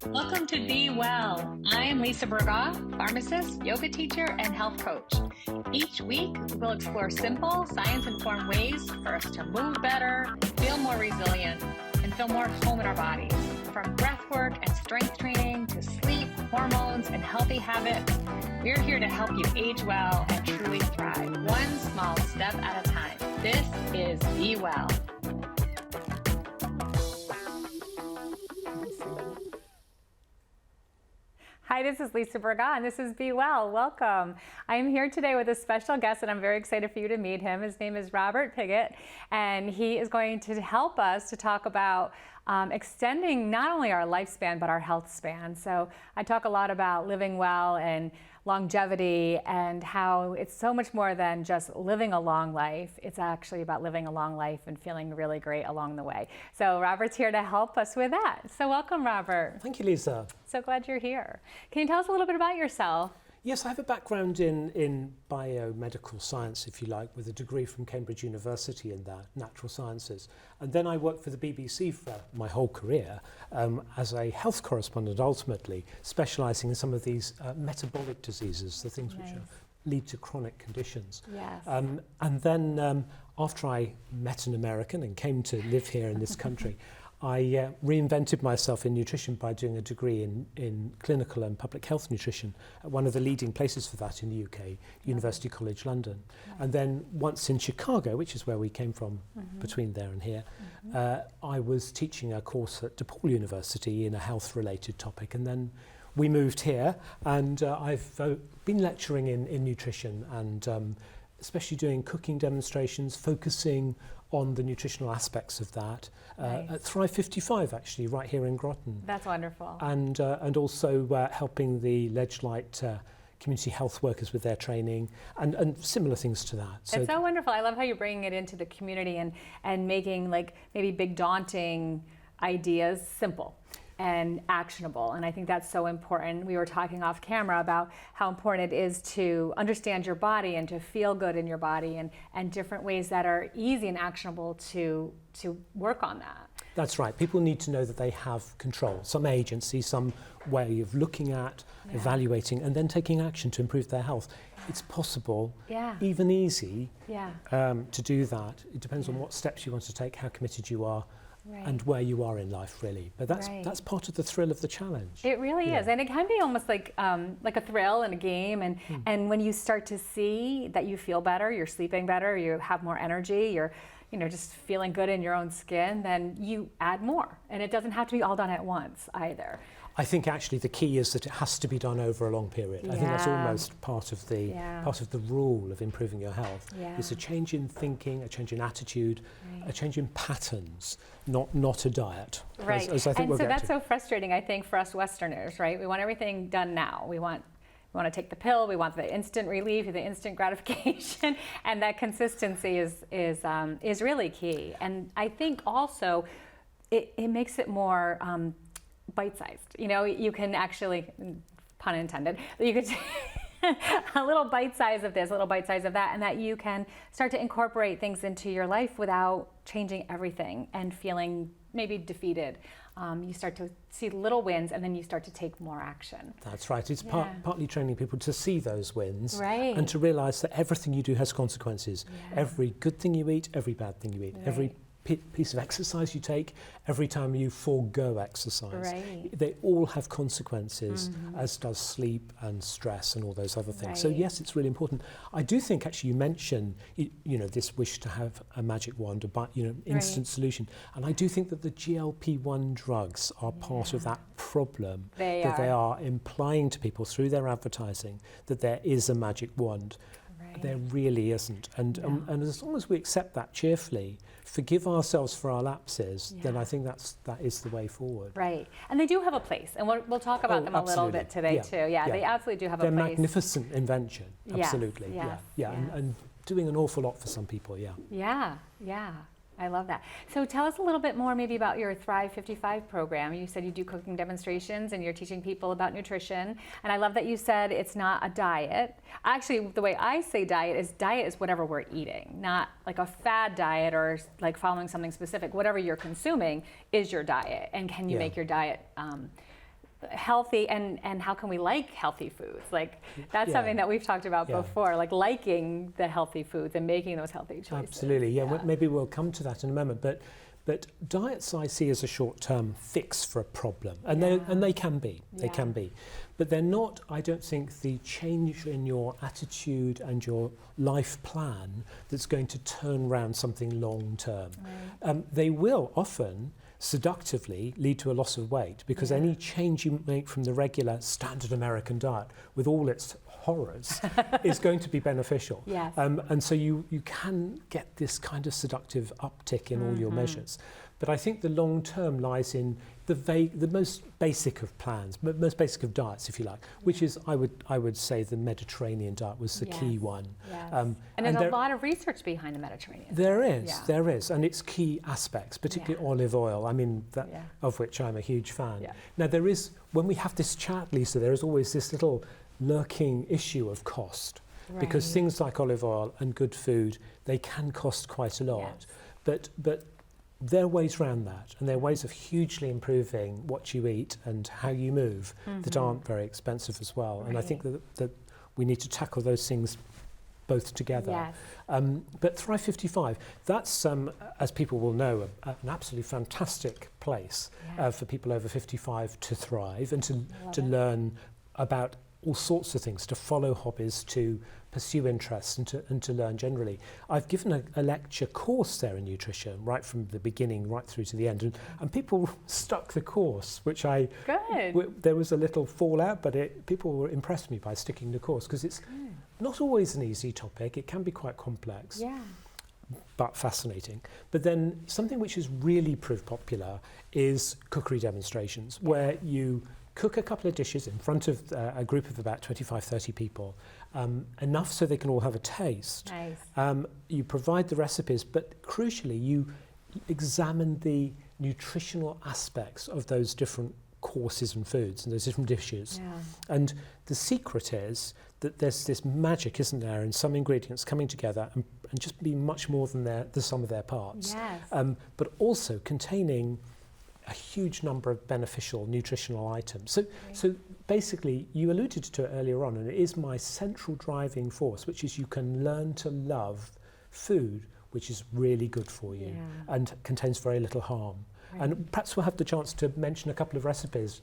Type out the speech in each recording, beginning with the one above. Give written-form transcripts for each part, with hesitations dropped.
Welcome to Be Well. I'm Lisa Burgaw, pharmacist, yoga teacher, and health coach. Each week, we'll explore simple, science-informed ways for us to move better, feel more resilient, and feel more at home in our bodies. From breath work and strength training to sleep, hormones, and healthy habits, we're here to help you age well and truly thrive, one small step at a time. This is Be Well. Hi, this is Lisa Burgaw, and this is Be Well. Welcome. I am here today with a special guest, and I'm very excited for you to meet him. His name is Robert Pigott, and he is going to help us to talk about extending not only our lifespan, but our health span. So I talk a lot about living well and longevity and how it's so much more than just living a long life. It's actually about living a long life and feeling really great along the way. So Robert's here to help us with that. So welcome, Robert. Thank you, Lisa. So glad you're here. Can you tell us a little bit about yourself? Yes, I have a background in biomedical science, if you like, with a degree from Cambridge University in that, natural sciences. And then I worked for the BBC for my whole career as a health correspondent, ultimately, specialising in some of these metabolic diseases, the things which lead to chronic conditions. Yes. And then after I met an American and came to live here in this country, I reinvented myself in nutrition by doing a degree in clinical and public health nutrition at one of the leading places for that in the UK, University College London. And then once in Chicago, which is where we came from between there and here, I was teaching a course at DePaul University in a health-related topic. And then we moved here, and I've been lecturing in nutrition and especially doing cooking demonstrations, focusing on the nutritional aspects of that at Thrive 55, actually, right here in Groton. That's wonderful. And also helping the Ledgelight community health workers with their training and similar things to that. So it's so wonderful. I love how you're bringing it into the community and making like maybe big daunting ideas simple and actionable. And I think that's so important. We were talking off camera about how important it is to understand your body and to feel good in your body and different ways that are easy and actionable to work on that. That's right. People need to know that they have control, some agency, some way of looking at, evaluating, and then taking action to improve their health. It's possible, even easy, to do that. It depends on what steps you want to take, how committed you are, and where you are in life, really. But that's part of the thrill of the challenge. It really is, and it can be almost like a thrill in a game. And when you start to see that you feel better, you're sleeping better, you have more energy, you're just feeling good in your own skin, then you add more. And it doesn't have to be all done at once either. I think actually the key is that it has to be done over a long period. I think that's almost part of the rule of improving your health. It's a change in thinking, a change in attitude, a change in patterns, not a diet. Right. As I think and so that's so frustrating, I think, for us Westerners, right? We want everything done now. We want to take the pill. We want the instant relief, the instant gratification, and that consistency is really key. And I think also it makes it more bite-sized. You can actually, pun intended, you could a little bite size of this, a little bite size of that, and that you can start to incorporate things into your life without changing everything and feeling maybe defeated. You start to see little wins, and then you start to take more action. That's right. It's partly training people to see those wins and to realise that everything you do has consequences. Every good thing you eat, every bad thing you eat, every piece of exercise you take, every time you forego exercise. They all have consequences, as does sleep and stress and all those other things. So yes, it's really important. I do think actually you mentioned this wish to have a magic wand, instant solution. And I do think that the GLP-1 drugs are part of that problem. They are implying to people through their advertising that there is a magic wand. There really isn't. And as long as we accept that cheerfully, forgive ourselves for our lapses, then I think that is the way forward. Right. And they do have a place. And we'll talk about them a little bit today too. Yeah, they absolutely do have a place. They're magnificent invention. Absolutely. And doing an awful lot for some people, Yeah. I love that. So tell us a little bit more maybe about your Thrive 55 program. You said you do cooking demonstrations and you're teaching people about nutrition. And I love that you said it's not a diet. Actually, the way I say diet is whatever we're eating, not like a fad diet or like following something specific. Whatever you're consuming is your diet. And can you make your diet healthy and how can we like healthy foods? Like that's Yeah. something that we've talked about Yeah. before, like liking the healthy foods and making those healthy choices. Absolutely, yeah. Maybe we'll come to that in a moment, but diets I see as a short-term fix for a problem, and they can be, but they're not. I don't think the change in your attitude and your life plan that's going to turn around something long-term. Right. They will often seductively lead to a loss of weight because any change you make from the regular standard American diet with all its horrors is going to be beneficial. Yes. And so you can get this kind of seductive uptick in all your measures. But I think the long term lies in the most basic of plans, most basic of diets, if you like, which is, I would say, the Mediterranean diet was the key one. Yes. And there's a lot of research behind the Mediterranean. There is, and its key aspects, particularly olive oil. I mean, of which I'm a huge fan. Yeah. Now there is, when we have this chat, Lisa, there is always this little lurking issue of cost, because things like olive oil and good food, they can cost quite a lot. But there are ways around that, and there are ways of hugely improving what you eat and how you move that aren't very expensive as well. Right. And I think that we need to tackle those things both together. Yes. But Thrive 55, that's, as people will know, an absolutely fantastic place for people over 55 to thrive and to learn about all sorts of things, to follow hobbies, to pursue interests and to learn generally. I've given a lecture course there in nutrition, right from the beginning right through to the end, and people stuck the course, which there was a little fallout, but people were impressed with me by sticking the course, because it's not always an easy topic. It can be quite complex. Yeah. But fascinating. But then something which has really proved popular is cookery demonstrations, where you cook a couple of dishes in front of a group of about 25, 30 people, enough so they can all have a taste. Nice. You provide the recipes, but crucially, you examine the nutritional aspects of those different courses and foods and those different dishes. Yeah. And the secret is that there's this magic, isn't there, in some ingredients coming together and just being much more than the sum of their parts. Yes. But also containing a huge number of beneficial nutritional items. So basically, you alluded to it earlier on, and it is my central driving force, which is you can learn to love food which is really good for you and contains very little harm. Right. And perhaps we'll have the chance to mention a couple of recipes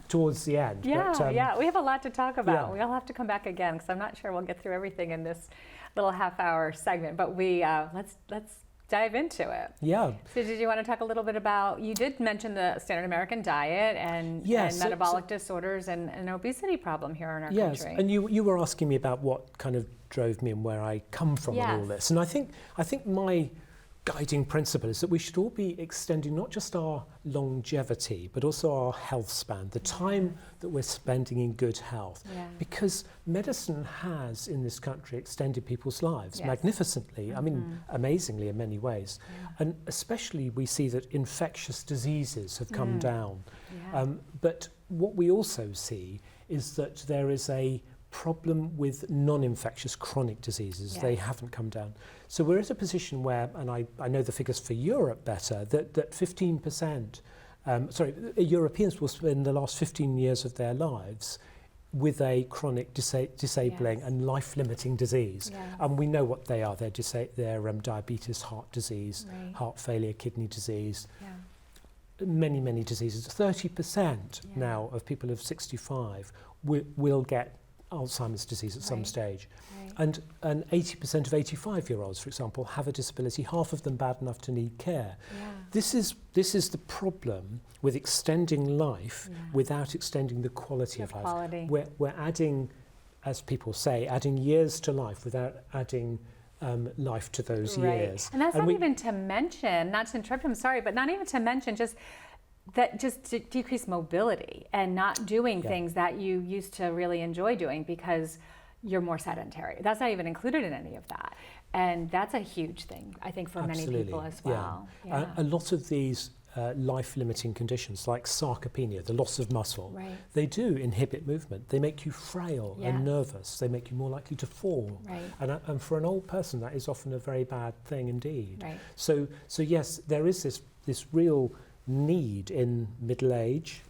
towards the end. Yeah, but, we have a lot to talk about. We'll have to come back again, because I'm not sure we'll get through everything in this little half-hour segment, but let's dive into it. Yeah. So did you want to talk a little bit about, you did mention the standard American diet and metabolic disorders and an obesity problem here in our country. Yes, and you were asking me about what kind of drove me and where I come from and all this. And I think my guiding principle is that we should all be extending not just our longevity, but also our health span, the time that we're spending in good health. Yeah. Because medicine has, in this country, extended people's lives magnificently, I mean, amazingly in many ways. Yeah. And especially we see that infectious diseases have come down. Yeah. But what we also see is that there is a problem with non-infectious chronic diseases. They haven't come down. So we're at a position where, and I know the figures for Europe better, that 15%, Europeans will spend the last 15 years of their lives with a chronic disabling and life-limiting disease. Yes. And we know what they are. They're diabetes, heart disease, heart failure, kidney disease, many, many diseases. 30% now of people of 65 will get Alzheimer's disease at some stage. Right. And 80% of 85-year-olds, for example, have a disability, half of them bad enough to need care. Yeah. This is the problem with extending life without extending the quality of life. We're adding, as people say, adding years to life without adding life to those years. And that's not even to mention, not to interrupt, I'm sorry, but not even to mention just to decrease mobility and not doing things that you used to really enjoy doing because you're more sedentary. That's not even included in any of that. And that's a huge thing, I think, for many people as well. Yeah. A lot of these life-limiting conditions, like sarcopenia, the loss of muscle, they do inhibit movement. They make you frail and nervous. They make you more likely to fall. Right. And for an old person, that is often a very bad thing indeed. Right. So yes, there is this real need in middle age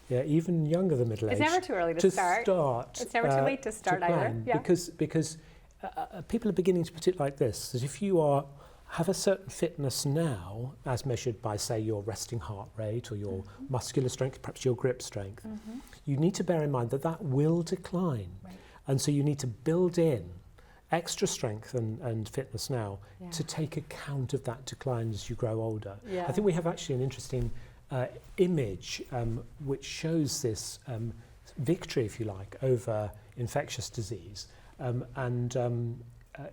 Yeah, even younger than middle age. It's never too early to start. It's never too late to start either. Yeah. Because people are beginning to put it like this, that if you have a certain fitness now, as measured by, say, your resting heart rate or your muscular strength, perhaps your grip strength, you need to bear in mind that that will decline. Right. And so you need to build in extra strength and fitness now to take account of that decline as you grow older. Yeah. I think we have actually an interesting image which shows this victory, if you like, over infectious disease, and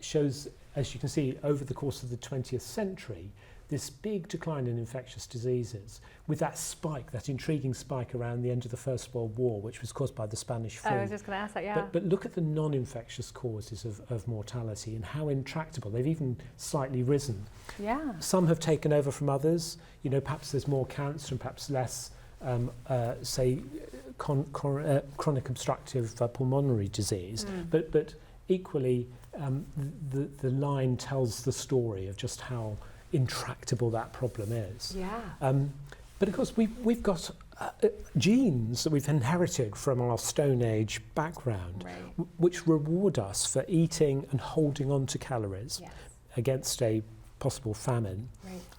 shows, as you can see, over the course of the 20th century, this big decline in infectious diseases with that spike, that intriguing spike around the end of the First World War, which was caused by the Spanish flu. I was just going to ask that, yeah. But look at the non-infectious causes of mortality and how intractable. They've even slightly risen. Yeah. Some have taken over from others. You know, perhaps there's more cancer and perhaps less, say, chronic obstructive pulmonary disease. But equally, the line tells the story of just how intractable that problem is. Yeah. But of course, we've got genes that we've inherited from our Stone Age background, which reward us for eating and holding on to calories against a possible famine,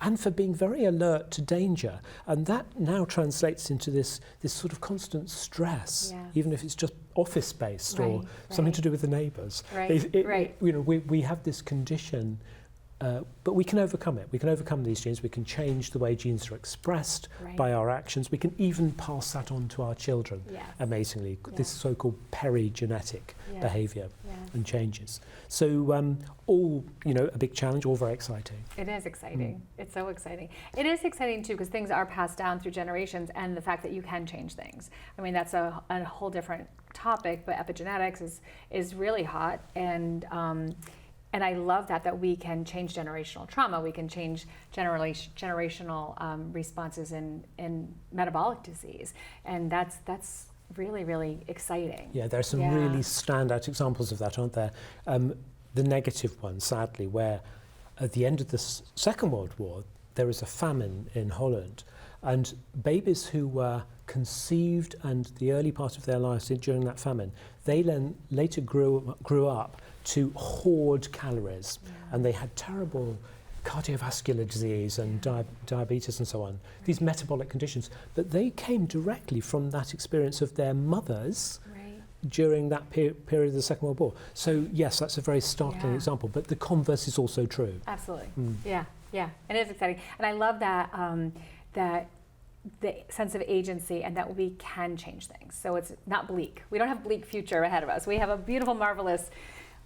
and for being very alert to danger. And that now translates into this sort of constant stress, even if it's just office-based or something to do with the neighbours. You know, we have this condition. But we can overcome it. We can overcome these genes. We can change the way genes are expressed by our actions. We can even pass that on to our children, amazingly, this so-called perigenetic behaviour and changes. So all, you know, a big challenge, all very exciting. It is exciting. It's so exciting. It is exciting too because things are passed down through generations, and the fact that you can change things. I mean, that's a whole different topic, but epigenetics is really hot, and I love that we can change generational trauma. We can change generational responses in metabolic disease, and that's really, really exciting. Yeah, there are some really standout examples of that, aren't there? The negative one, sadly, where at the end of the Second World War, there was a famine in Holland, and babies who were conceived and the early part of their lives during that famine, they then later grew up to hoard calories, and they had terrible cardiovascular disease and diabetes and so on, these metabolic conditions. But they came directly from that experience of their mothers during that period of the Second World War. So yes, that's a very startling example, but the converse is also true. Absolutely. Yeah, it is exciting. And I love that that the sense of agency and that we can change things. So it's not bleak. We don't have a bleak future ahead of us. We have a beautiful, marvelous,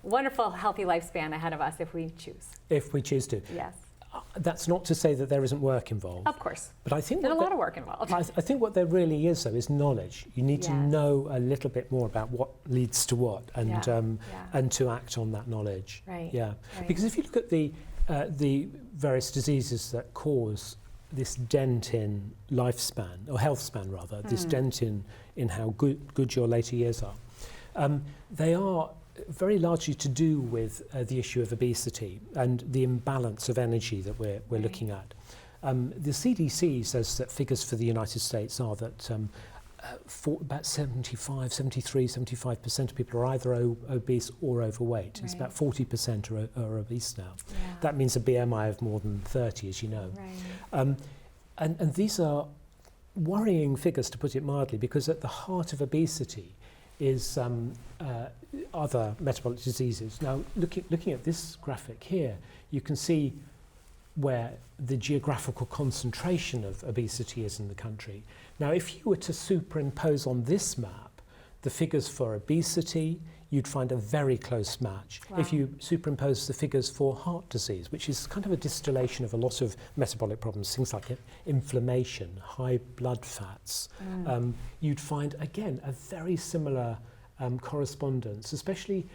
wonderful, healthy lifespan ahead of us if we choose. If we choose to. Yes. That's not to say that there isn't work involved. Of course. But I think there's a lot of work involved. I think what there really is, though, is knowledge. You need to know a little bit more about what leads to what, and to act on that knowledge. Because if you look at the various diseases that cause this dent in lifespan, or health span rather, this dent in how good your later years are, they are very largely to do with the issue of obesity and the imbalance of energy that we're looking at. The CDC says that figures for the United States are that for about 75% of people are either obese or overweight. It's about 40% are obese now. That means a BMI of more than 30, as you know. And these are worrying figures, to put it mildly, because at the heart of obesity is other metabolic diseases. Now, looking at this graphic here, you can see where the geographical concentration of obesity is in the country. Now, if you were to superimpose on this map the figures for obesity, you'd find a very close match. If you superimpose the figures for heart disease, which is kind of a distillation of a lot of metabolic problems, things like inflammation, high blood fats, you'd find, again, a very similar correspondence, especially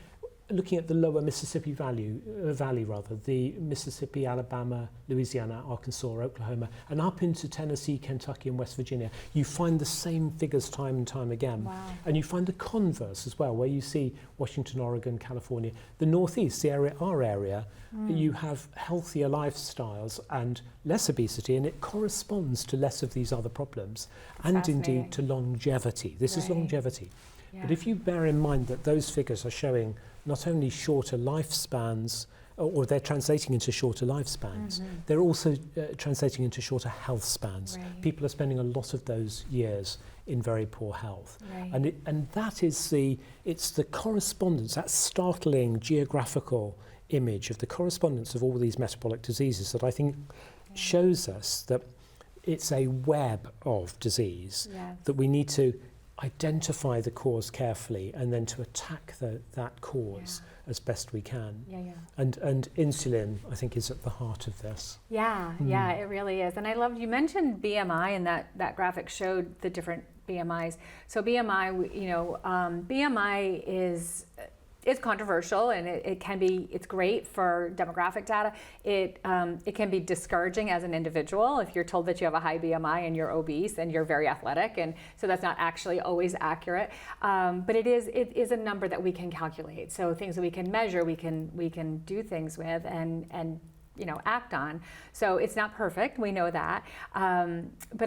looking at the lower Mississippi Valley, the Mississippi, Alabama, Louisiana, Arkansas, Oklahoma, and up into Tennessee, Kentucky, and West Virginia, you find the same figures time and time again. Wow. And you find the converse as well, where you see Washington, Oregon, California, the Northeast, our area, you have healthier lifestyles and less obesity, and it corresponds to less of these other problems, and indeed to longevity. This is longevity. Yeah. But if you bear in mind that those figures are showing not only shorter lifespans, or they're translating into shorter lifespans, they're also translating into shorter health spans. Right. People are spending a lot of those years in very poor health. Right. And that is it's the correspondence, that startling geographical image of the correspondence of all these metabolic diseases that I think shows us that it's a web of disease, that we need to identify the cause carefully and then to attack that cause as best we can. And insulin, I think, is at the heart of this. Yeah, it really is. And I loved, you mentioned BMI, and that graphic showed the different BMIs. So BMI, BMI is controversial, and it's great for demographic data. It can be discouraging as an individual if you're told that you have a high BMI and you're obese and you're very athletic, and so that's not actually always accurate. But it is a number that we can calculate. So things that we can measure, we can do things with and act on. So it's not perfect, we know that. But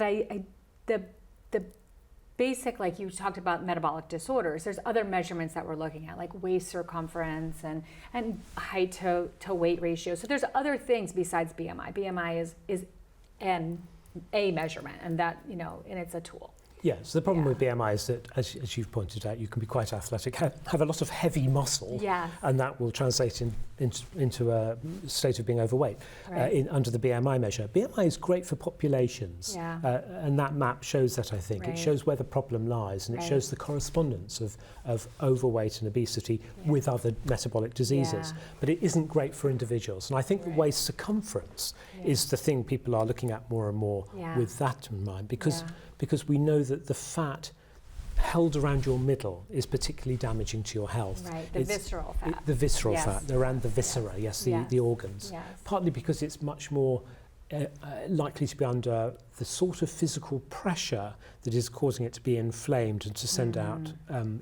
the basic, like you talked about metabolic disorders, there's other measurements that we're looking at, like waist circumference and height to weight ratio. So there's other things besides BMI. BMI is a measurement, and that, and it's a tool. Yeah, so the problem with BMI is that, as you've pointed out, you can be quite athletic, have a lot of heavy muscle, and that will translate into a state of being overweight under the BMI measure. BMI is great for populations, and that map shows that, I think. It shows where the problem lies, and it shows the correspondence of overweight and obesity with other metabolic diseases. But it isn't great for individuals, and I think the waist circumference is the thing people are looking at more and more with that in mind, because we know that the fat held around your middle is particularly damaging to your health. Right, the visceral fat. The visceral fat, around the viscera, the organs. Yes. Partly because it's much more likely to be under the sort of physical pressure that is causing it to be inflamed and to send out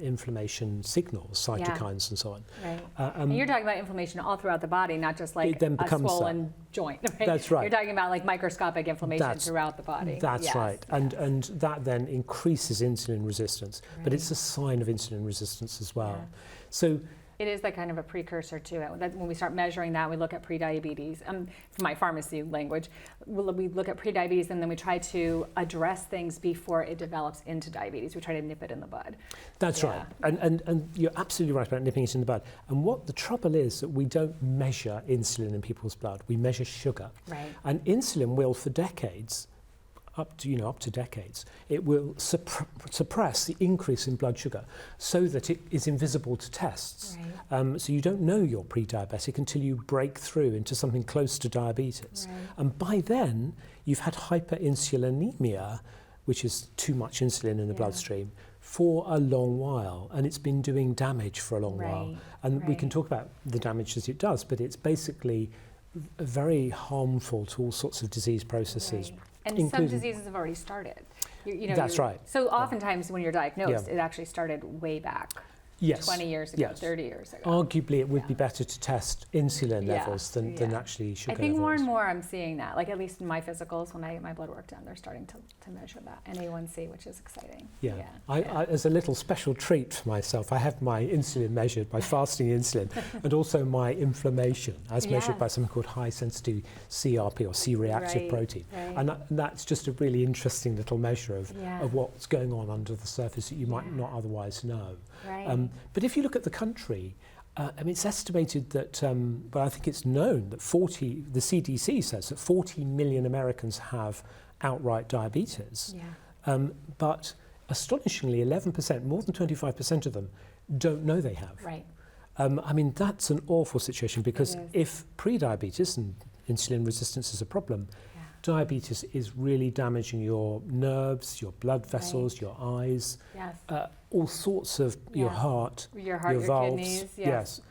inflammation signals, cytokines and so on. Right. And you're talking about inflammation all throughout the body, not just like a swollen joint. Right? That's right. You're talking about like microscopic inflammation throughout the body. That's right. And that then increases insulin resistance, but it's a sign of insulin resistance as well. So it is that kind of a precursor to it. When we start measuring that, we look at prediabetes. From my pharmacy language, we look at prediabetes, and then we try to address things before it develops into diabetes. We try to nip it in the bud. That's right. And you're absolutely right about nipping it in the bud. And what the trouble is that we don't measure insulin in people's blood. We measure sugar. Right. And insulin will, for decades, up to decades, it will suppress the increase in blood sugar so that it is invisible to tests. Right. So you don't know you're pre-diabetic until you break through into something close to diabetes. Right. And by then, you've had hyperinsulinemia, which is too much insulin in the bloodstream, for a long while, and it's been doing damage for a long while. And we can talk about the damage that it does, but it's basically very harmful to all sorts of disease processes. Right. And some diseases have already started. That's right. So oftentimes when you're diagnosed, it actually started way back. 20 years ago, 30 years ago. Arguably, it would be better to test insulin levels than actually sugar levels. I think more and more I'm seeing that, like at least in my physicals, when I get my blood work done, they're starting to measure that, and A1C, which is exciting. I, as a little special treat for myself, I have my insulin measured by fasting insulin, and also my inflammation, as measured by something called high-sensitivity CRP, or C-reactive protein. And that's just a really interesting little measure of what's going on under the surface that you might not otherwise know. But if you look at the country, it's estimated that, but I think it's known that the CDC says that 40 million Americans have outright diabetes. But astonishingly, 11%, more than 25% of them, don't know they have. Right. That's an awful situation, because if pre-diabetes and insulin resistance is a problem, diabetes is really damaging your nerves, your blood vessels, your eyes, all sorts of your heart, your valves, kidneys,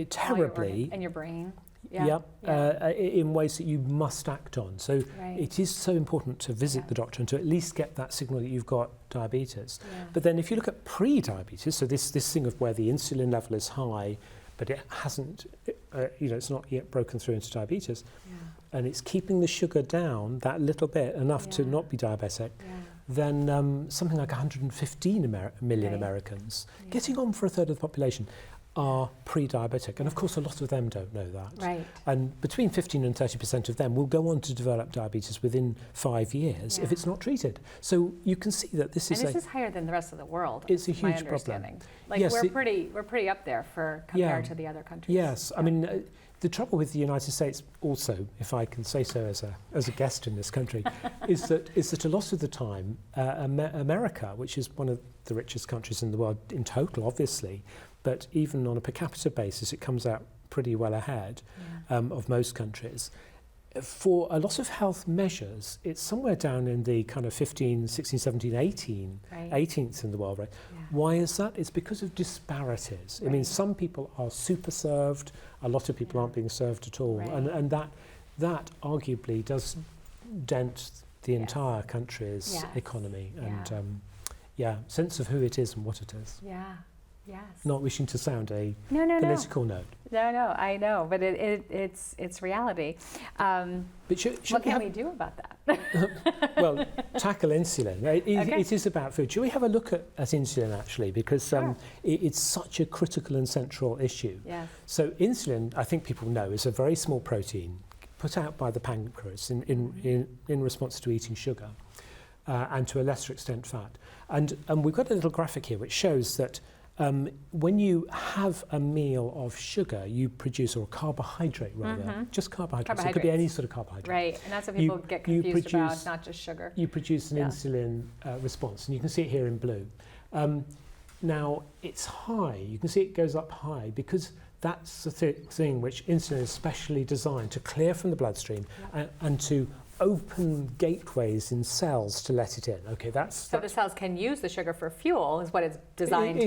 terribly, and your brain. In ways that you must act on. So it is so important to visit the doctor and to at least get that signal that you've got diabetes. But then if you look at pre-diabetes, so this thing of where the insulin level is high, but it hasn't, it's not yet broken through into diabetes, and it's keeping the sugar down that little bit, enough to not be diabetic, then something like 115 million Americans, getting on for a third of the population, are pre-diabetic. And of course, a lot of them don't know that. Right. And between 15 and 30% of them will go on to develop diabetes within 5 years if it's not treated. So you can see that this is higher than the rest of the world. It's a huge problem. Like we're pretty up there compared to the other countries. Yes, I mean, the trouble with the United States also, if I can say so as a guest in this country, is that a lot of the time, America, which is one of the richest countries in the world in total, obviously, but even on a per capita basis, it comes out pretty well ahead of most countries. For a lot of health measures, it's somewhere down in the kind of 15, 16, 17, 18th in the world. Right? Yeah. Why is that? It's because of disparities. I mean, some people are super served, a lot of people aren't being served at all. And that arguably does dent the entire country's economy and sense of who it is and what it is. Yeah. Yes. Not wishing to sound a political note. No, I know, but it's reality. But what can we do about that? Well, tackle insulin. It is about food. Should we have a look at insulin, actually? Because it's such a critical and central issue. Yes. So insulin, I think people know, is a very small protein put out by the pancreas in response to eating sugar and to a lesser extent fat. And we've got a little graphic here which shows that when you have a meal of sugar, you produce, or carbohydrate rather, just carbohydrates. It could be any sort of carbohydrate. Right, and that's what people get confused about, not just sugar. You produce an insulin response, and you can see it here in blue. Now, it's high. You can see it goes up high because that's the thing which insulin is specially designed to clear from the bloodstream and to open gateways in cells to let it in. Okay, so the cells can use the sugar for fuel is what it's designed to do.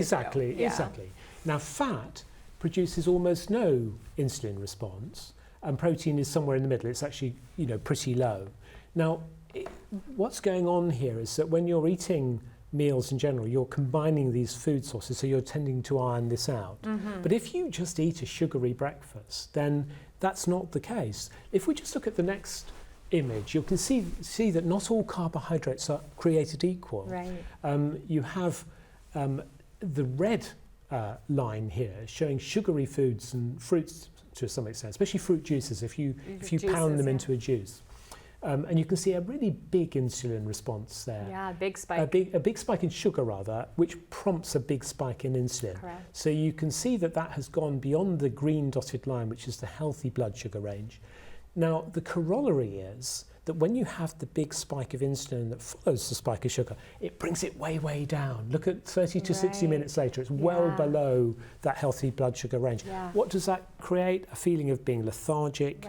Exactly. Now fat produces almost no insulin response and protein is somewhere in the middle. It's actually, pretty low. Now what's going on here is that when you're eating meals in general, you're combining these food sources, so you're tending to iron this out. But if you just eat a sugary breakfast, then that's not the case. If we just look at the next image, you can see that not all carbohydrates are created equal. Right. You have the red line here showing sugary foods and fruits to some extent, especially fruit juices if you pound them into a juice. And you can see a really big insulin response there. Yeah, big spike. A big spike in sugar rather, which prompts a big spike in insulin. Correct. So you can see that has gone beyond the green dotted line, which is the healthy blood sugar range. Now, the corollary is that when you have the big spike of insulin that follows the spike of sugar, it brings it way, way down. Look at 30 to 60 minutes later, it's well below that healthy blood sugar range. Yeah. What does that create? A feeling of being lethargic,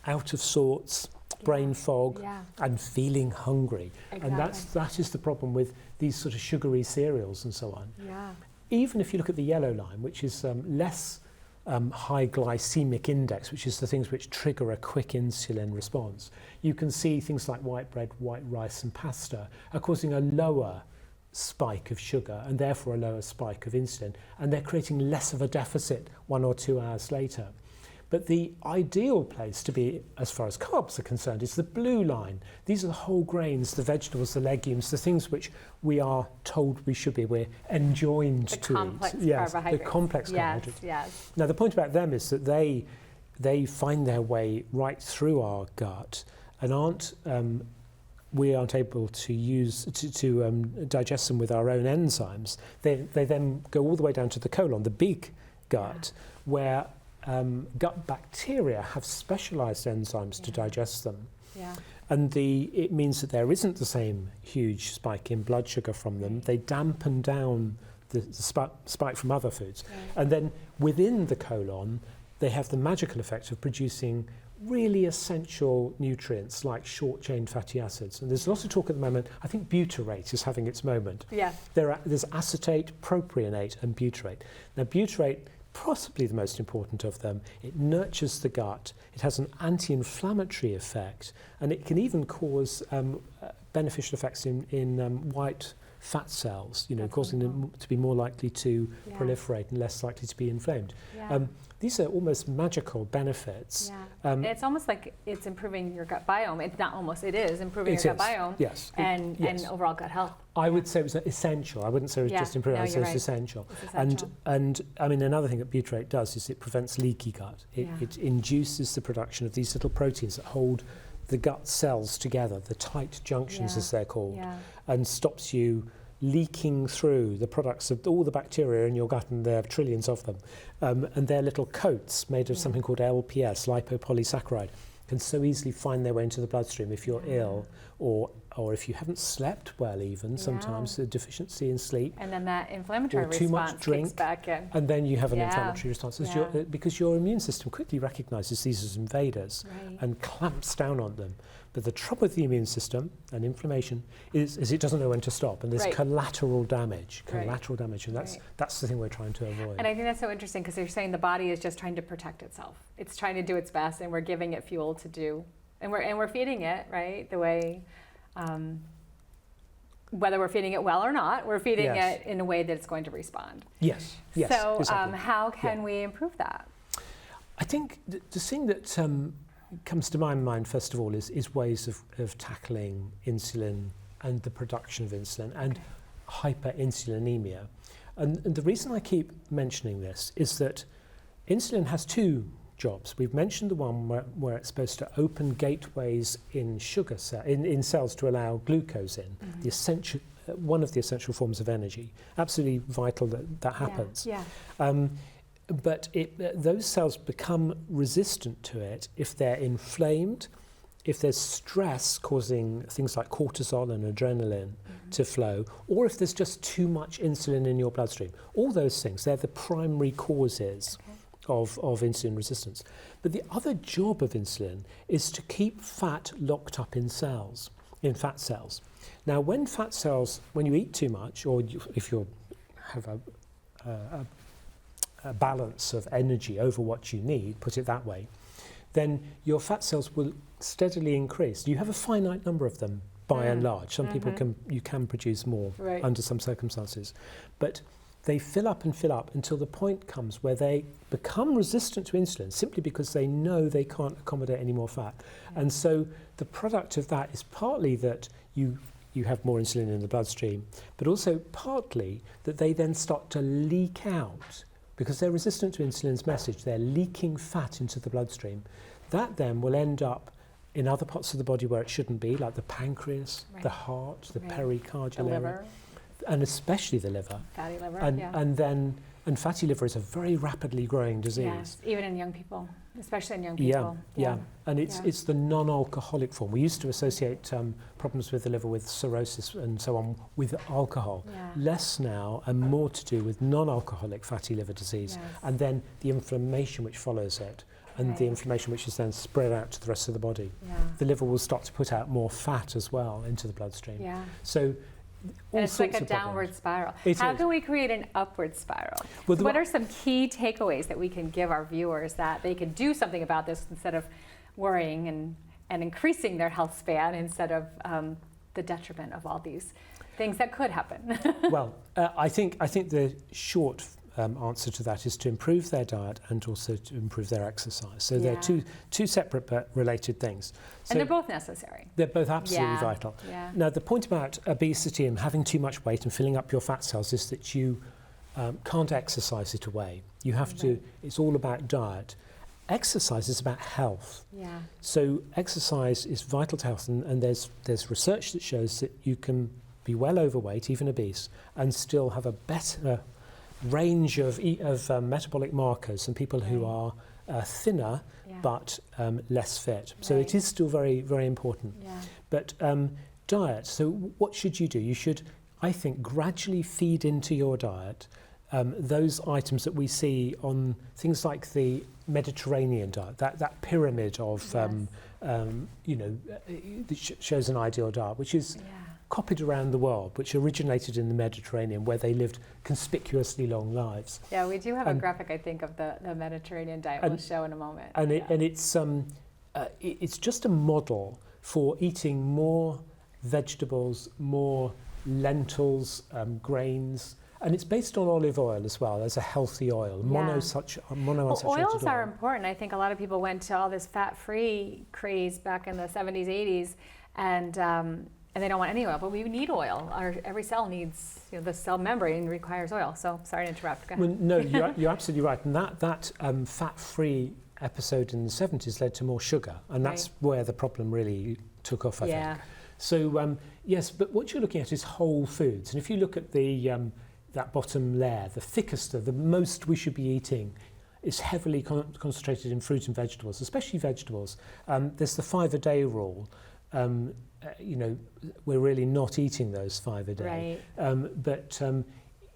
out of sorts, brain fog, and feeling hungry. Exactly. And that is the problem with these sort of sugary cereals and so on. Yeah. Even if you look at the yellow line, which is less high glycemic index, which is the things which trigger a quick insulin response, you can see things like white bread, white rice and pasta are causing a lower spike of sugar and therefore a lower spike of insulin, and they're creating less of a deficit 1 or 2 hours later. But the ideal place to be as far as carbs are concerned is the blue line. These are the whole grains, the vegetables, the legumes, the things which we are told we should be. We're enjoined to eat. Carbohydrates. The complex carbohydrates. Yes. Now the point about them is that they find their way right through our gut and we aren't able to digest them with our own enzymes. They then go all the way down to the colon, the big gut, where gut bacteria have specialized enzymes to digest them. Yeah. And it means that there isn't the same huge spike in blood sugar from them. They dampen down the spike from other foods. Right. And then within the colon, they have the magical effect of producing really essential nutrients like short-chain fatty acids. And there's lots of talk at the moment. I think butyrate is having its moment. Yeah. There's acetate, propionate, and butyrate. Now, butyrate, possibly the most important of them. It nurtures the gut. It has an anti-inflammatory effect, and it can even cause beneficial effects in white fat cells, causing them to be more likely to proliferate and less likely to be inflamed. Yeah. These are almost magical benefits. Yeah. It's almost like it's improving your gut biome. It's not almost, it is improving your gut biome. Yes. And overall gut health. I would say it was essential. I wouldn't say it was just improving. I would say it was essential. It's essential. And I mean, another thing that butyrate does is it prevents leaky gut. It induces the production of these little proteins that hold the gut cells together, the tight junctions as they're called, and stops you leaking through the products of all the bacteria in your gut, and there are trillions of them, and their little coats made of something called LPS, lipopolysaccharide, can so easily find their way into the bloodstream if you're ill or if you haven't slept well, even sometimes a deficiency in sleep. And then that inflammatory or too response much drink, kicks back in. and then you have an inflammatory response because your immune system quickly recognises these as invaders and clamps down on them. But the trouble with the immune system and inflammation is it doesn't know when to stop, and there's collateral damage, and that's the thing we're trying to avoid. And I think that's so interesting because you're saying the body is just trying to protect itself. It's trying to do its best, and we're giving it fuel to do, and we're feeding it the way. Whether we're feeding it well or not, we're feeding it in a way that it's going to respond. Yes. So exactly. how can we improve that? I think the thing that comes to my mind first of all is ways of tackling insulin and the production of insulin and hyperinsulinemia. And the reason I keep mentioning this is that insulin has two jobs. We've mentioned the one where it's supposed to open gateways in in cells to allow glucose in, the essential, one of the essential forms of energy. Absolutely vital that happens. But those cells become resistant to it if they're inflamed, if there's stress causing things like cortisol and adrenaline to flow, or if there's just too much insulin in your bloodstream. All those things, they're the primary causes of insulin resistance. But the other job of insulin is to keep fat locked up in cells, in fat cells. Now, when you eat too much, or if you have a balance of energy over what you need, put it that way, then your fat cells will steadily increase. You have a finite number of them by and large. Some people you can produce more under some circumstances, but they fill up until the point comes where they become resistant to insulin simply because they know they can't accommodate any more fat. And so the product of that is partly that you have more insulin in the bloodstream, but also partly that they then start to leak out because they're resistant to insulin's message. They're leaking fat into the bloodstream. That then will end up in other parts of the body where it shouldn't be, like the pancreas, the heart, the pericardial area. And especially the liver. Fatty liver, and fatty liver is a very rapidly growing disease. Yes, even in young people, especially in young people. And it's the non-alcoholic form. We used to associate problems with the liver with cirrhosis and so on with alcohol. Less now and more to do with non-alcoholic fatty liver disease, and then the inflammation which follows it, and the inflammation which is then spread out to the rest of the body. The liver will start to put out more fat as well into the bloodstream. So and it's like a downward spiral. How can we create an upward spiral? Well, what are some key takeaways that we can give our viewers that they can do something about this instead of worrying and increasing their health span instead of the detriment of all these things that could happen? Well, I think the short answer to that is to improve their diet and also to improve their exercise. So they're two separate but related things. So and they're both necessary. They're both absolutely vital. Now, the point about obesity and having too much weight and filling up your fat cells is that you can't exercise it away. You have to, it's all about diet. Exercise is about health. So exercise is vital to health, and there's research that shows that you can be well overweight, even obese, and still have a better range of metabolic markers than people who are thinner but less fit. So it is still very, very important. But diet, so what should you do? You should, I think, gradually feed into your diet those items that we see on things like the Mediterranean diet, that pyramid of, that shows an ideal diet, which is copied around the world, which originated in the Mediterranean, where they lived conspicuously long lives. Yeah, we do have a graphic, I think, of the Mediterranean diet we'll show in a moment. And it's just a model for eating more vegetables, more lentils, grains, and it's based on olive oil as well as a healthy oil, monounsaturated oil. Oils are important. I think a lot of people went to all this fat-free craze back in the 70s, 80s, and they don't want any oil, but we need oil. Every cell needs, the cell membrane requires oil. So sorry to interrupt. Go ahead. Well, no, you're absolutely right. And that fat-free episode in the 70s led to more sugar, and that's where the problem really took off, I think. So yes, but what you're looking at is whole foods, and if you look at the that bottom layer, the thickest, the most we should be eating, is heavily concentrated in fruit and vegetables, especially vegetables. There's the 5 a day rule. We're really not eating those 5 a day, but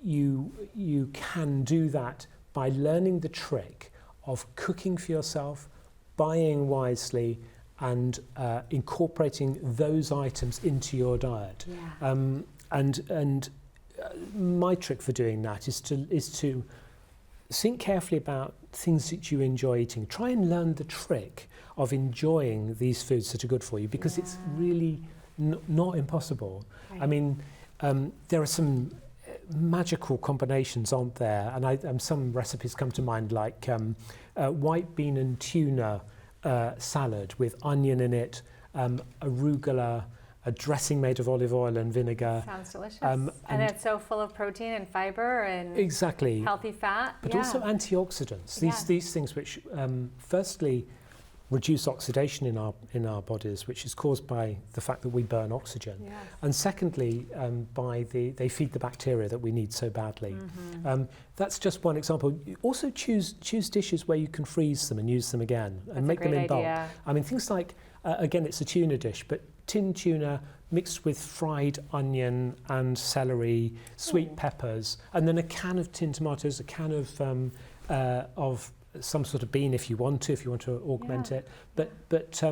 you can do that by learning the trick of cooking for yourself, buying wisely, and incorporating those items into your diet. My trick for doing that is to think carefully about things that you enjoy eating. Try and learn the trick of enjoying these foods that are good for you, because it's really not impossible. I mean, there are some magical combinations, aren't there? And some recipes come to mind, like white bean and tuna salad with onion in it, arugula, a dressing made of olive oil and vinegar. Sounds delicious. And it's so full of protein and fiber and healthy fat. But also antioxidants. These things which firstly reduce oxidation in our bodies, which is caused by the fact that we burn oxygen. And secondly, they feed the bacteria that we need so badly. That's just one example. Also choose dishes where you can freeze them and use them again, and make them in bulk. I mean, things like, again, it's a tuna dish, but tinned tuna mixed with fried onion and celery, sweet peppers, and then a can of tinned tomatoes, a can of some sort of bean if you want to augment it. But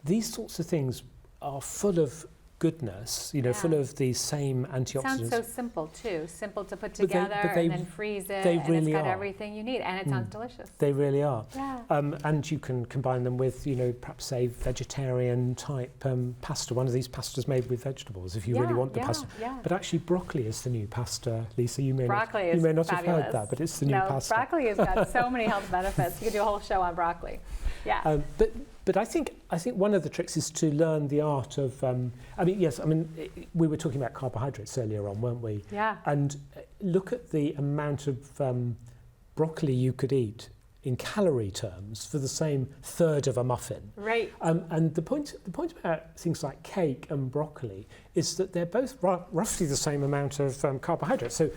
these sorts of things are full of goodness, full of these same antioxidants. Sounds so simple too. Simple to put together and then freeze it. They really it's got everything you need, and it sounds delicious. They really are. And you can combine them with, perhaps a vegetarian type pasta. One of these pastas made with vegetables, if you really want the pasta. But actually, broccoli is the new pasta. Lisa, you may not fabulous. have heard that, but it's the new pasta. Broccoli has got so many health benefits. You could do a whole show on broccoli. But I think one of the tricks is to learn the art of. We were talking about carbohydrates earlier on, weren't we? And look at the amount of broccoli you could eat in calorie terms for the same third of a muffin. And the point about things like cake and broccoli is that they're both roughly the same amount of carbohydrates. So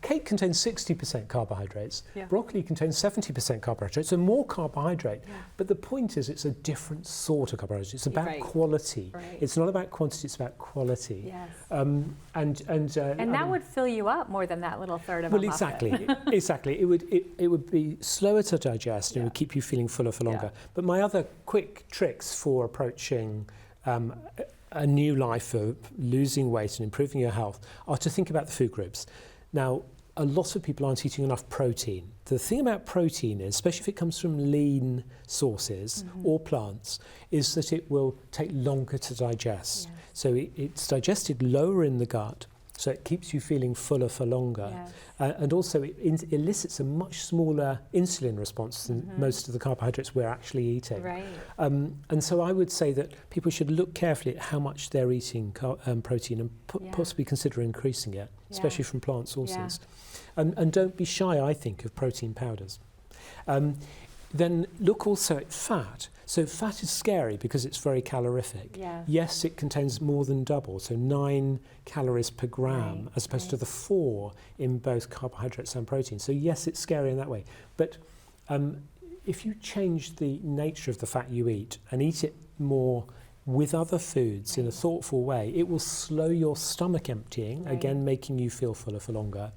cake contains 60% carbohydrates, broccoli contains 70% carbohydrates, so more carbohydrate. But the point is, it's a different sort of carbohydrate. It's about quality. It's not about quantity, it's about quality. And that would fill you up more than that little third of a muffin. Exactly. It would be slower to digest and it would keep you feeling fuller for longer. But my other quick tricks for approaching a new life of losing weight and improving your health are to think about the food groups. Now, a lot of people aren't eating enough protein. The thing about protein is, especially if it comes from lean sources or plants, is that it will take longer to digest. So it's digested lower in the gut, so it keeps you feeling fuller for longer. And also it elicits a much smaller insulin response than most of the carbohydrates we're actually eating. And so I would say that people should look carefully at how much they're eating protein and possibly consider increasing it, especially from plant sources. And don't be shy, I think, of protein powders. Then look also at fat. So fat is scary because it's very calorific. Yes, it contains more than double, so 9 calories per gram, as opposed to the 4 in both carbohydrates and protein. So yes, it's scary in that way. But if you change the nature of the fat you eat and eat it more with other foods in a thoughtful way, it will slow your stomach emptying, again making you feel fuller for longer.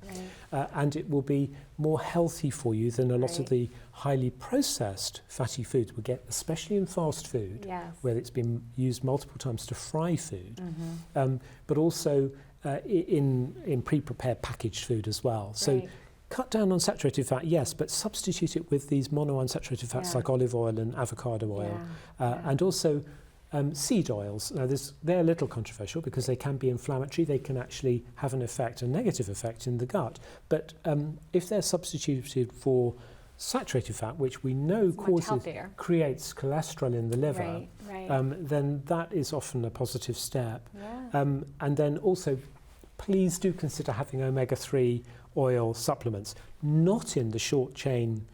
and it will be more healthy for you than a lot of the highly processed fatty foods we get, especially in fast food, where it's been used multiple times to fry food, but also in pre-prepared packaged food as well. So cut down on saturated fat, yes, but substitute it with these monounsaturated fats like olive oil and avocado oil, and also seed oils. Now, they're a little controversial because they can be inflammatory. They can actually have an effect, a negative effect in the gut. But if they're substituted for saturated fat, which we know creates cholesterol in the liver, then that is often a positive step. And then also, please do consider having omega-3 oil supplements, not in the short chain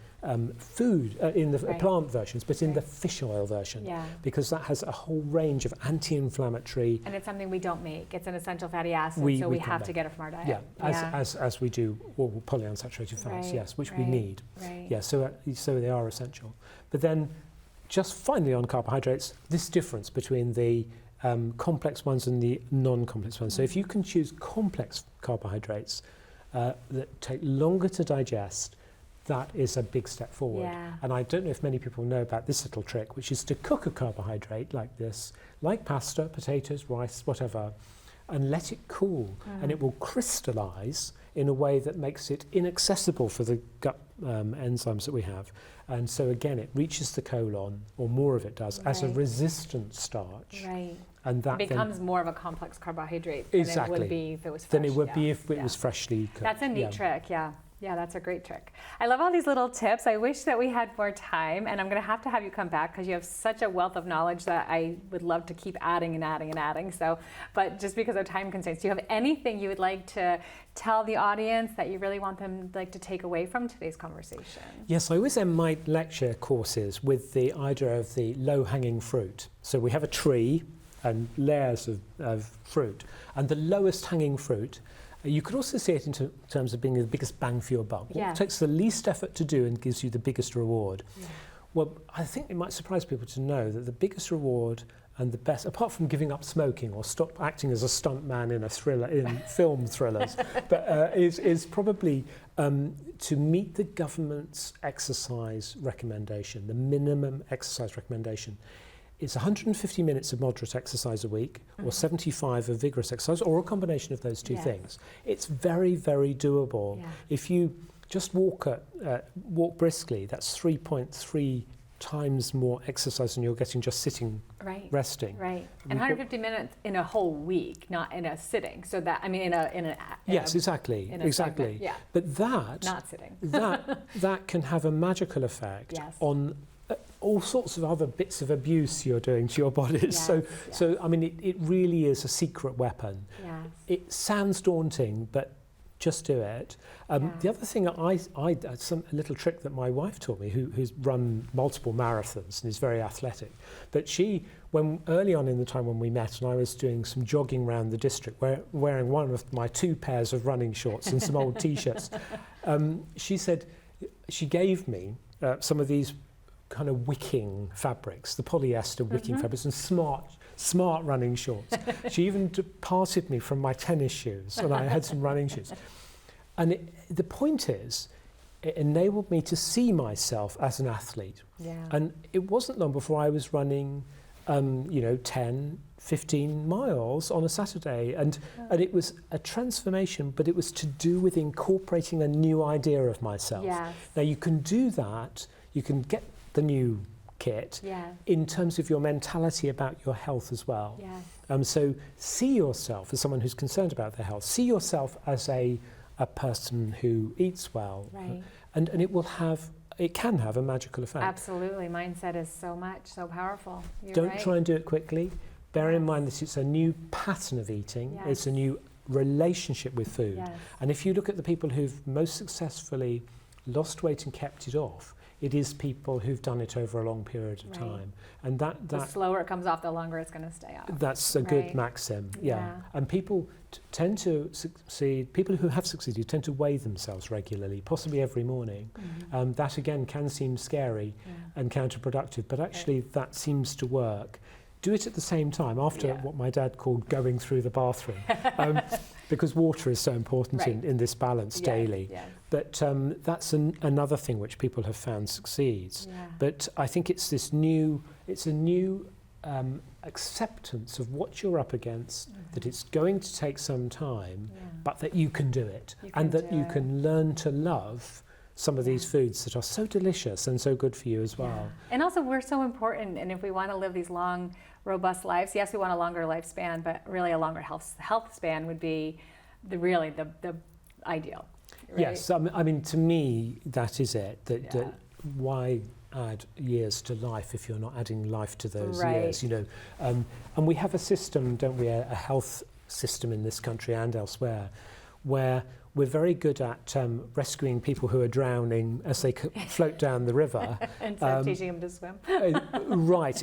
food, in the plant versions, but in the fish oil version, because that has a whole range of anti-inflammatory. And it's something we don't make. It's an essential fatty acid, so we have to get it from our diet. As we do all polyunsaturated fats, which we need. So they are essential. But then, just finally on carbohydrates, this difference between the complex ones and the non-complex ones. So if you can choose complex carbohydrates that take longer to digest, that is a big step forward. And I don't know if many people know about this little trick, which is to cook a carbohydrate like this, like pasta, potatoes, rice, whatever, and let it cool. And it will crystallize in a way that makes it inaccessible for the gut enzymes that we have. And so again, it reaches the colon, or more of it does, as a resistant starch. And that becomes more of a complex carbohydrate than it would be if it was fresh. Than it would be if it was freshly cooked. That's a neat trick, Yeah, that's a great trick. I love all these little tips. I wish that we had more time, and I'm going to have you come back because you have such a wealth of knowledge that I would love to keep adding and adding and adding. So, but just because of time constraints, do you have anything you would like to tell the audience that you really want them to take away from today's conversation? Yes, I always end my lecture courses with the idea of the low-hanging fruit. So we have a tree and layers of fruit, and the lowest hanging fruit, you could also see it in terms of being the biggest bang for your buck. What takes the least effort to do and gives you the biggest reward? Well, I think it might surprise people to know that the biggest reward and the best, apart from giving up smoking or stop acting as a stuntman in a thriller, in film thrillers, but is probably to meet the government's exercise recommendation, the minimum exercise recommendation. It's 150 minutes of moderate exercise a week, or 75 of vigorous exercise, or a combination of those two things. It's very, very doable. If you just walk briskly, that's 3.3 times more exercise than you're getting just sitting, resting. And 150 minutes in a whole week, not in a sitting. So that, I mean, exactly. Segment, But that, not sitting. that can have a magical effect on all sorts of other bits of abuse you're doing to your bodies. So I mean, it really is a secret weapon. It sounds daunting, but just do it. The other thing a little trick that my wife taught me, who's run multiple marathons and is very athletic, but when early on in the time when we met, and I was doing some jogging around the district, wearing one of my 2 pairs of running shorts and some old t-shirts, she gave me some of these kind of wicking fabrics, the polyester wicking fabrics, and smart running shorts. She even departed me from my tennis shoes, and I had some running shoes. And the point is, it enabled me to see myself as an athlete. And it wasn't long before I was running, 10, 15 miles on a Saturday. And it was a transformation, but it was to do with incorporating a new idea of myself. Now, you can do that. You can get the new kit in terms of your mentality about your health as well. So see yourself as someone who's concerned about their health. See yourself as a person who eats well, and it can have a magical effect. Absolutely, mindset is so powerful. Don't try and do it quickly. Bear in mind that it's a new pattern of eating. It's a new relationship with food. And if you look at the people who've most successfully lost weight and kept it off, it is people who've done it over a long period of time. And that the slower it comes off, the longer it's going to stay off. That's a good maxim, And people tend to succeed, people who have succeeded tend to weigh themselves regularly, possibly every morning. That again can seem scary and counterproductive, but actually that seems to work. Do it at the same time, after what my dad called going through the bathroom. because water is so important Right. in this balance daily. Yes. But that's another thing which people have found succeeds. Yeah. But I think it's a new acceptance of what you're up against, that it's going to take some time, but that you can do it, and that you can learn to love some of these foods that are so delicious and so good for you as well. Yeah. And also, we're so important, and if we want to live these long, robust lives, yes, we want a longer lifespan, but really a longer health span would be the ideal. Right? Yes, I mean, to me, that is it. That why add years to life if you're not adding life to those years? You know, and we have a system, don't we? A health system in this country and elsewhere, where we're very good at rescuing people who are drowning as they float down the river. Instead of teaching them to swim. Right,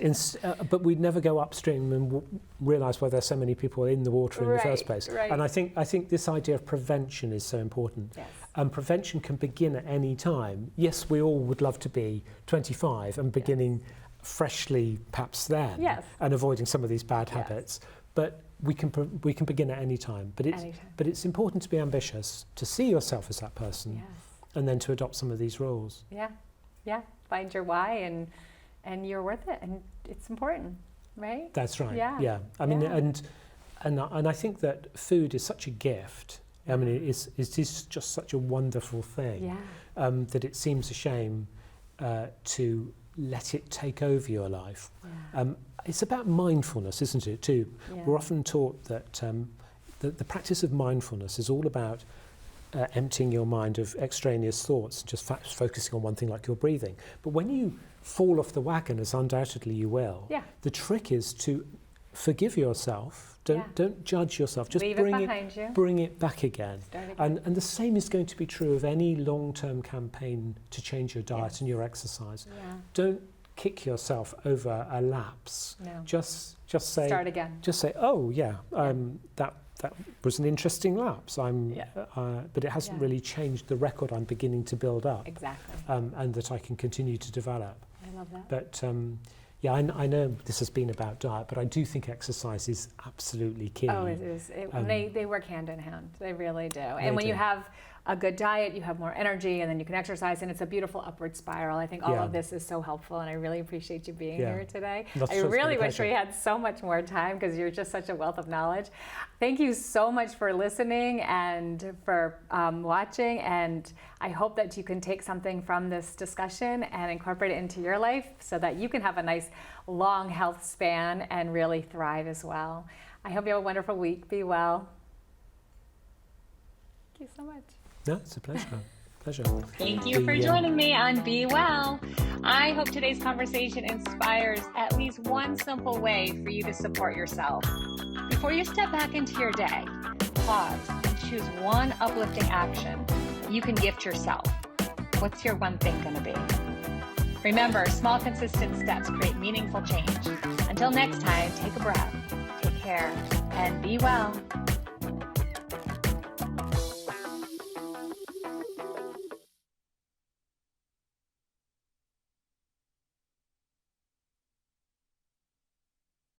but we'd never go upstream and realise why there's so many people in the water in the first place. Right. And I think this idea of prevention is so important. Yes. And prevention can begin at any time. Yes, we all would love to be 25 and beginning freshly perhaps then, and avoiding some of these bad habits. But we can begin at any time. But it's important to be ambitious, to see yourself as that person, and then to adopt some of these rules. Yeah. Find your why, and you're worth it, and it's important, right? That's right. Yeah. I mean, and I think that food is such a gift. I mean, it is just such a wonderful thing that it seems a shame to let it take over your life. It's about mindfulness, isn't it, too? We're often taught that the practice of mindfulness is all about emptying your mind of extraneous thoughts and just focusing on one thing like your breathing. But when you fall off the wagon, as undoubtedly you will, the trick is to forgive yourself. Don't judge yourself. Just bring it back again. And the same is going to be true of any long-term campaign to change your diet and your exercise. Don't kick yourself over a lapse. No. Just say start again. Just say, that was an interesting lapse. But it hasn't really changed the record I'm beginning to build up. Exactly. And that I can continue to develop. I love that. But I know this has been about diet, but I do think exercise is absolutely key. Oh, it is. They work hand in hand. They really do. And when you have a good diet, you have more energy, and then you can exercise, and it's a beautiful upward spiral. I think all of this is so helpful, and I really appreciate you being here today. I really wish we had so much more time, because you're just such a wealth of knowledge. Thank you so much for listening and for watching, and I hope that you can take something from this discussion and incorporate it into your life so that you can have a nice long health span and really thrive as well. I hope you have a wonderful week. Be well. Thank you so much. No, it's a pleasure. Thank you for joining me on Be Well. I hope today's conversation inspires at least one simple way for you to support yourself. Before you step back into your day, pause and choose one uplifting action you can gift yourself. What's your one thing going to be? Remember, small, consistent steps create meaningful change. Until next time, take a breath, take care, and be well.